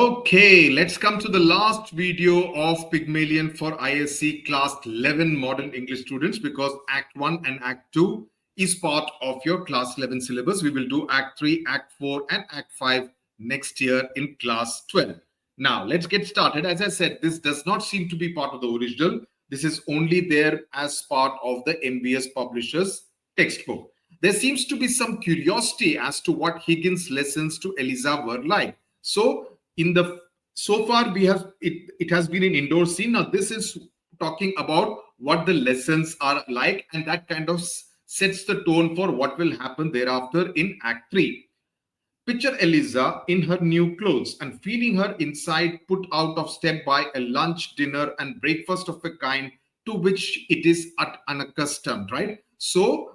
Okay, let's come to the last video of Pygmalion for ISC Class 11 Modern English students, because Act 1 and Act 2 is part of your Class 11 syllabus. We will do Act 3, Act 4 and Act 5 next year in Class 12. Now, let's get started. As I said, this does not seem to be part of the original. This is only there as part of the MBS Publishers textbook. There seems to be some curiosity as to what Higgins' lessons to Eliza were like. So far we have it has been an indoor scene. Now this is talking about what the lessons are like, and that kind of sets the tone for what will happen thereafter in Act 3. Picture Eliza in her new clothes and feeling her inside put out of step by a lunch, dinner and breakfast of a kind to which it is unaccustomed, right? So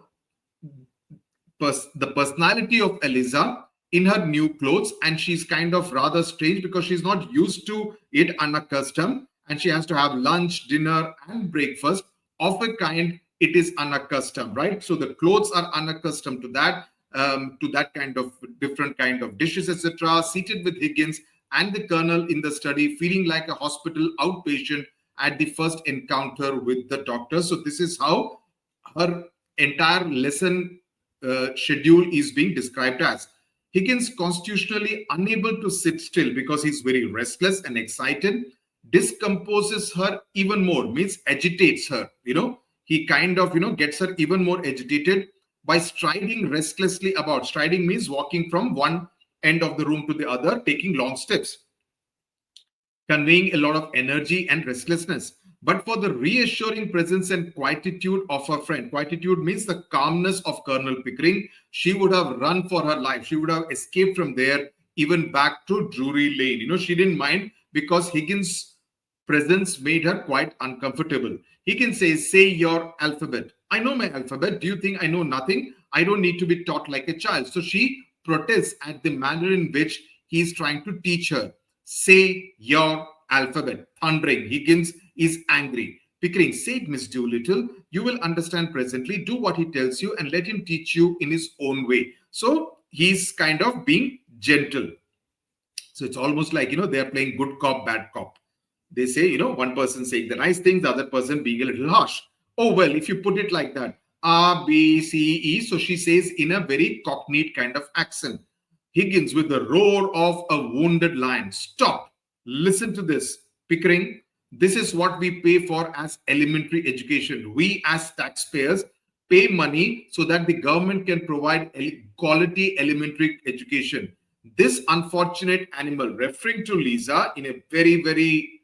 the personality of Eliza in her new clothes, and she's kind of rather strange because she's not used to it, unaccustomed, and she has to have lunch, dinner and breakfast of a kind it is unaccustomed, right? So the clothes are unaccustomed to that kind of different kind of dishes, etc. Seated with Higgins and the colonel in the study, feeling like a hospital outpatient at the first encounter with the doctor. So this is how her entire lesson schedule is being described as. Higgins, constitutionally unable to sit still because he's very restless and excited, discomposes her even more, means agitates her. He kind of, gets her even more agitated by striding restlessly about. Striding means walking from one end of the room to the other, taking long steps, conveying a lot of energy and restlessness. But for the reassuring presence and quietude of her friend. Quietude means the calmness of Colonel Pickering. She would have run for her life. She would have escaped from there, even back to Drury Lane. She didn't mind because Higgins' presence made her quite uncomfortable. Higgins says, say your alphabet. I know my alphabet. Do you think I know nothing? I don't need to be taught like a child. So she protests at the manner in which he is trying to teach her. Say your alphabet. Thundering. Higgins is angry. Pickering, say it, Miss Doolittle. You will understand presently. Do what he tells you and let him teach you in his own way. So he's kind of being gentle. So it's almost like, they're playing good cop, bad cop. They say, one person saying the nice things, the other person being a little harsh. Oh, well, if you put it like that, A, B, C, E. So she says in a very cockneyed kind of accent. Higgins with the roar of a wounded lion. Stop. Listen to this. Pickering, this is what we pay for as elementary education. We as taxpayers pay money so that the government can provide quality elementary education. This unfortunate animal, referring to Lisa in a very, very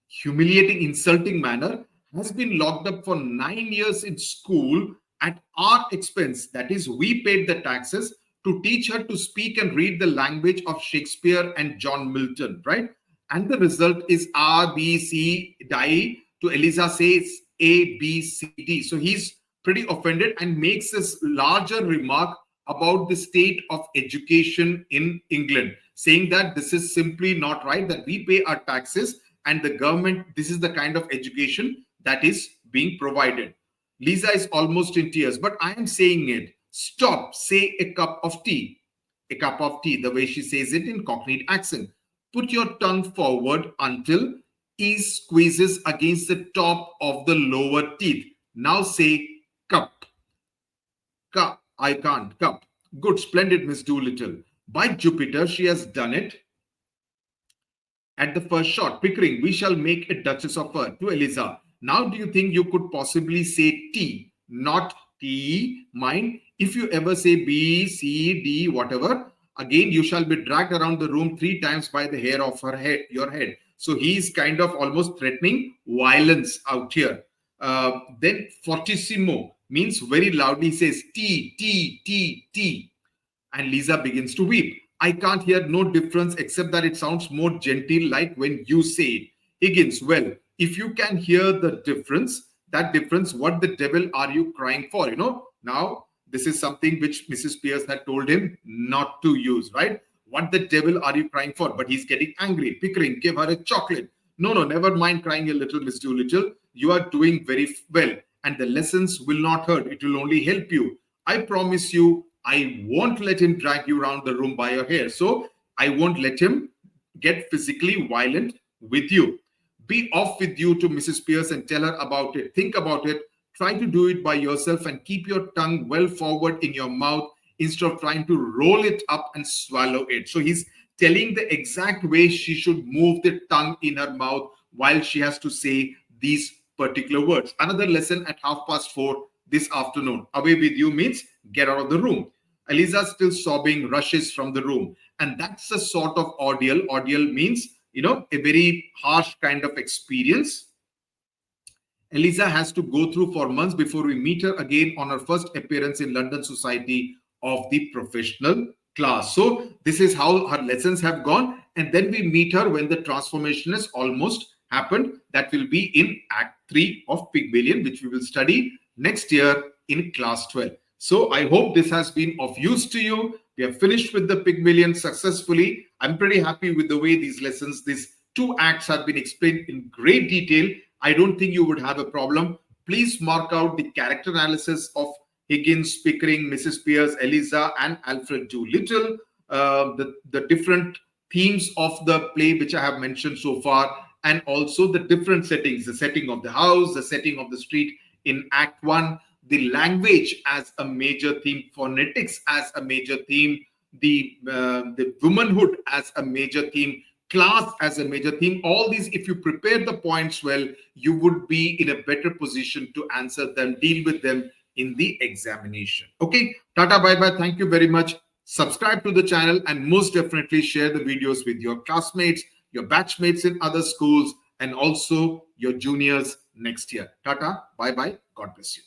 humiliating, insulting manner, has been locked up for 9 years in school at our expense. That is, we paid the taxes to teach her to speak and read the language of Shakespeare and John Milton, right? And the result is A, B, C, die. To Eliza says A, B, C, D. So he's pretty offended and makes this larger remark about the state of education in England, saying that this is simply not right, that we pay our taxes and the government, this is the kind of education that is being provided. Lisa is almost in tears, but I am saying it. Stop, say a cup of tea. A cup of tea, the way she says it in cockneyed accent. Put your tongue forward until E squeezes against the top of the lower teeth. Now say cup. Cup. I can't. Cup. Good, splendid, Miss Doolittle. By Jupiter, she has done it. At the first shot, Pickering, we shall make a duchess of her. To Eliza, now do you think you could possibly say T, not T? Mind, if you ever say B, C, D, whatever, again you shall be dragged around the room 3 times by the hair of your head. So he's kind of almost threatening violence out here. Then fortissimo means very loudly, says T, T, T, T. And Lisa begins to weep. I can't hear no difference except that it sounds more genteel like when you say it. Higgins, well, if you can hear the difference, that difference, what the devil are you crying for? Now this is something which Mrs. Pierce had told him not to use, right? What the devil are you crying for? But he's getting angry. Pickering, give her a chocolate. No, never mind crying a little, Miss Doolittle. You are doing very well. And the lessons will not hurt. It will only help you. I promise you, I won't let him drag you around the room by your hair. So I won't let him get physically violent with you. Be off with you to Mrs. Pierce and tell her about it. Think about it. Try to do it by yourself and keep your tongue well forward in your mouth instead of trying to roll it up and swallow it. So he's telling the exact way she should move the tongue in her mouth while she has to say these particular words. Another lesson at 4:30 this afternoon. Away with you means get out of the room. Eliza, still sobbing, rushes from the room. And that's a sort of ordeal. Ordeal means, a very harsh kind of experience Eliza has to go through for months before we meet her again on her first appearance in London Society of the Professional class. So this is how her lessons have gone. And then we meet her when the transformation has almost happened. That will be in Act 3 of Pygmalion, which we will study next year in class 12. So I hope this has been of use to you. We have finished with the Pygmalion successfully. I'm pretty happy with the way these lessons, these 2 acts have been explained in great detail. I don't think you would have a problem. Please mark out the character analysis of Higgins, Pickering, Mrs. Pierce, Eliza, and Alfred Doolittle, the different themes of the play which I have mentioned so far, and also the different settings, the setting of the house, the setting of the street in Act 1, the language as a major theme, phonetics as a major theme, the womanhood as a major theme, class as a major theme. All these, if you prepare the points well, you would be in a better position to answer them, deal with them in the examination. Okay, tata, bye bye. Thank you very much. Subscribe to the channel and most definitely share the videos with your classmates, your batchmates in other schools, and also your juniors next year. Tata, bye bye. God bless you.